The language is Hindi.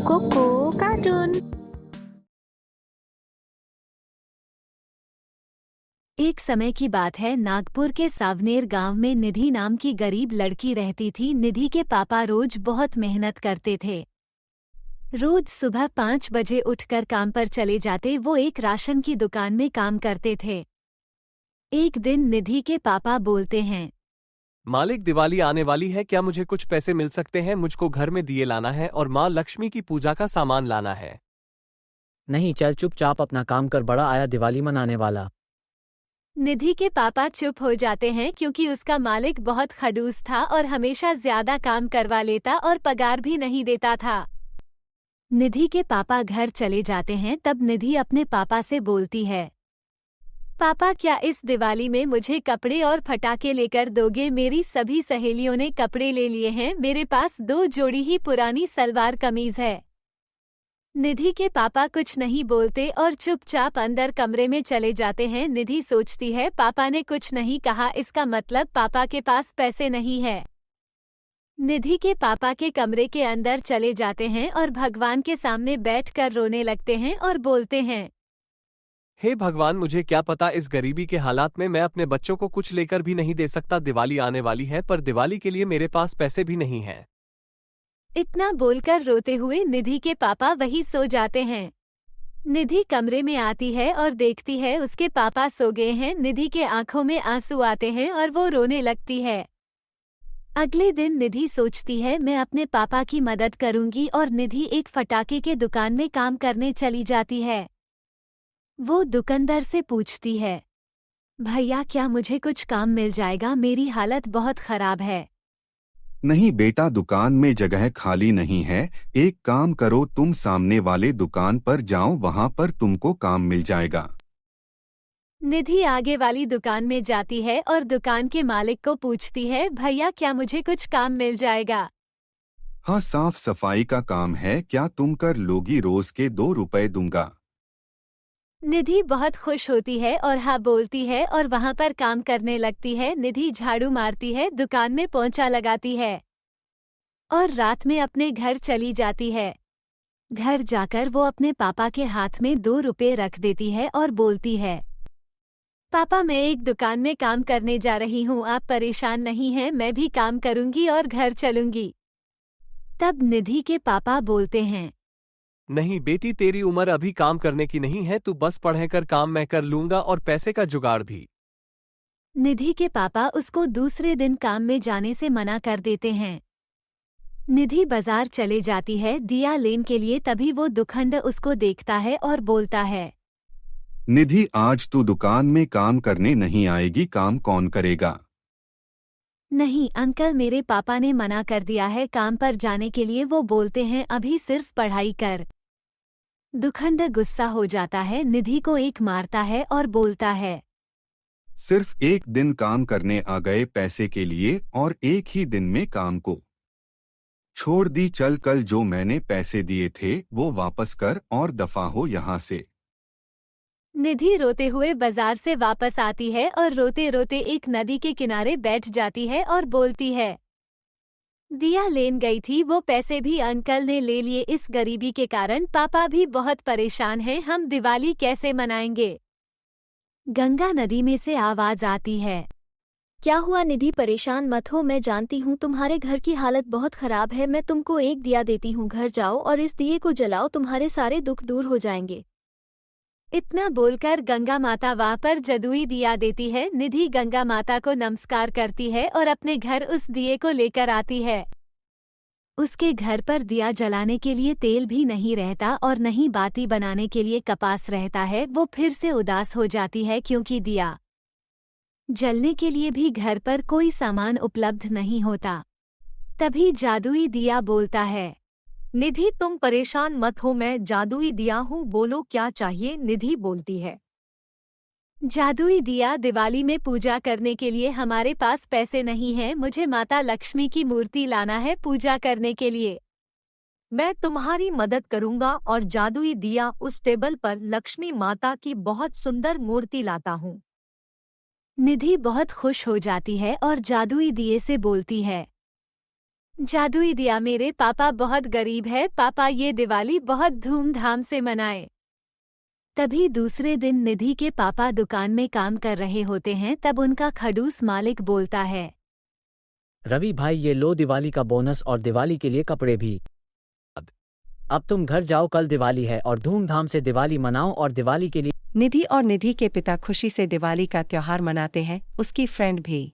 Cocoa cartoon. एक समय की बात है, नागपुर के सावनेर गांव में निधि नाम की गरीब लड़की रहती थी। निधि के पापा रोज बहुत मेहनत करते थे। रोज सुबह 5 बजे उठकर काम पर चले जाते। वो एक राशन की दुकान में काम करते थे। एक दिन निधि के पापा बोलते हैं, मालिक, दिवाली आने वाली है, क्या मुझे कुछ पैसे मिल सकते हैं? मुझको घर में दिए लाना है और माँ लक्ष्मी की पूजा का सामान लाना है। नहीं, चल चुपचाप अपना काम कर, बड़ा आया दिवाली मनाने वाला। निधि के पापा चुप हो जाते हैं क्योंकि उसका मालिक बहुत खड़ूस था और हमेशा ज्यादा काम करवा लेता और पगार भी नहीं देता था। निधि के पापा घर चले जाते हैं। तब निधि अपने पापा से बोलती है, पापा, क्या इस दिवाली में मुझे कपड़े और पटाखे लेकर दोगे? मेरी सभी सहेलियों ने कपड़े ले लिए हैं, मेरे पास 2 जोड़ी ही पुरानी सलवार कमीज है। निधि के पापा कुछ नहीं बोलते और चुपचाप अंदर कमरे में चले जाते हैं। निधि सोचती है, पापा ने कुछ नहीं कहा, इसका मतलब पापा के पास पैसे नहीं है। निधि के पापा के कमरे के अंदर चले जाते हैं और भगवान के सामने बैठकर रोने लगते हैं और बोलते हैं, हे भगवान, मुझे क्या पता, इस गरीबी के हालात में मैं अपने बच्चों को कुछ लेकर भी नहीं दे सकता। दिवाली आने वाली है पर दिवाली के लिए मेरे पास पैसे भी नहीं हैं। इतना बोलकर रोते हुए निधि के पापा वहीं सो जाते हैं। निधि कमरे में आती है और देखती है उसके पापा सो गए हैं। निधि के आंखों में आंसू आते हैं और वो रोने लगती है। अगले दिन निधि सोचती है, मैं अपने पापा की मदद करूंगी, और निधि एक फटाके के दुकान में काम करने चली जाती है। वो दुकानदार से पूछती है, भैया, क्या मुझे कुछ काम मिल जाएगा? मेरी हालत बहुत खराब है। नहीं बेटा, दुकान में जगह खाली नहीं है। एक काम करो, तुम सामने वाले दुकान पर जाओ, वहां पर तुमको काम मिल जाएगा। निधि आगे वाली दुकान में जाती है और दुकान के मालिक को पूछती है, भैया, क्या मुझे कुछ काम मिल जाएगा? हाँ, साफ सफाई का काम है, क्या तुम कर लोगी? रोज के 2 रुपए दूंगा। निधि बहुत खुश होती है और हाँ बोलती है और वहां पर काम करने लगती है। निधि झाड़ू मारती है, दुकान में पोंछा लगाती है और रात में अपने घर चली जाती है। घर जाकर वो अपने पापा के हाथ में 2 रुपए रख देती है और बोलती है, पापा, मैं एक दुकान में काम करने जा रही हूँ, आप परेशान नहीं हैं, मैं भी काम करूंगी और घर चलूंगी। तब निधि के पापा बोलते हैं, नहीं बेटी, तेरी उम्र अभी काम करने की नहीं है, तू बस पढ़े कर, काम मैं कर लूंगा और पैसे का जुगाड़ भी। निधि के पापा उसको दूसरे दिन काम में जाने से मना कर देते हैं। निधि बाजार चले जाती है दिया लेने के लिए। तभी वो दुखंड उसको देखता है और बोलता है, निधि, आज तू दुकान में काम करने नहीं आएगी, काम कौन करेगा? नहीं अंकल, मेरे पापा ने मना कर दिया है काम पर जाने के लिए। वो बोलते हैं, अभी सिर्फ पढ़ाई कर। दुखंड गुस्सा हो जाता है, निधि को एक मारता है और बोलता है, सिर्फ एक दिन काम करने आ गए पैसे के लिए, और एक ही दिन में काम को छोड़ दी। चल, कल जो मैंने पैसे दिए थे वो वापस कर और दफा हो यहाँ से। निधि रोते हुए बाजार से वापस आती है और रोते रोते एक नदी के किनारे बैठ जाती है और बोलती है, दिया लेन गई थी, वो पैसे भी अंकल ने ले लिए। इस गरीबी के कारण पापा भी बहुत परेशान हैं, हम दिवाली कैसे मनाएंगे? गंगा नदी में से आवाज आती है, क्या हुआ निधि, परेशान मत हो, मैं जानती हूँ तुम्हारे घर की हालत बहुत खराब है। मैं तुमको एक दिया देती हूँ, घर जाओ और इस दिए को जलाओ, तुम्हारे सारे दुख दूर हो जाएंगे। इतना बोलकर गंगा माता वहां पर जदुई दिया देती है। निधि गंगा माता को नमस्कार करती है और अपने घर उस दिए को लेकर आती है। उसके घर पर दिया जलाने के लिए तेल भी नहीं रहता और न ही बाती बनाने के लिए कपास रहता है। वो फिर से उदास हो जाती है क्योंकि दिया जलने के लिए भी घर पर कोई सामान उपलब्ध नहीं होता। तभी जादुई दिया बोलता है, निधि, तुम परेशान मत हो, मैं जादुई दिया हूँ, बोलो क्या चाहिए? निधि बोलती है, जादुई दिया, दिवाली में पूजा करने के लिए हमारे पास पैसे नहीं हैं, मुझे माता लक्ष्मी की मूर्ति लाना है पूजा करने के लिए। मैं तुम्हारी मदद करूंगा और जादुई दिया उस टेबल पर लक्ष्मी माता की बहुत सुंदर मूर्ति लाता हूँ। निधि बहुत खुश हो जाती है और जादुई दिए से बोलती है, जादुई दिया, मेरे पापा बहुत गरीब है, पापा ये दिवाली बहुत धूमधाम से मनाए। तभी दूसरे दिन निधि के पापा दुकान में काम कर रहे होते हैं, तब उनका खड़ूस मालिक बोलता है। रवि भाई, ये लो दिवाली का बोनस और दिवाली के लिए कपड़े भी। अब तुम घर जाओ, कल दिवाली है और धूमधाम से दिवाली मनाओ। और दिवाली के लिए निधि और निधि के पिता खुशी से दिवाली का त्योहार मनाते हैं, उसकी फ्रेंड भी।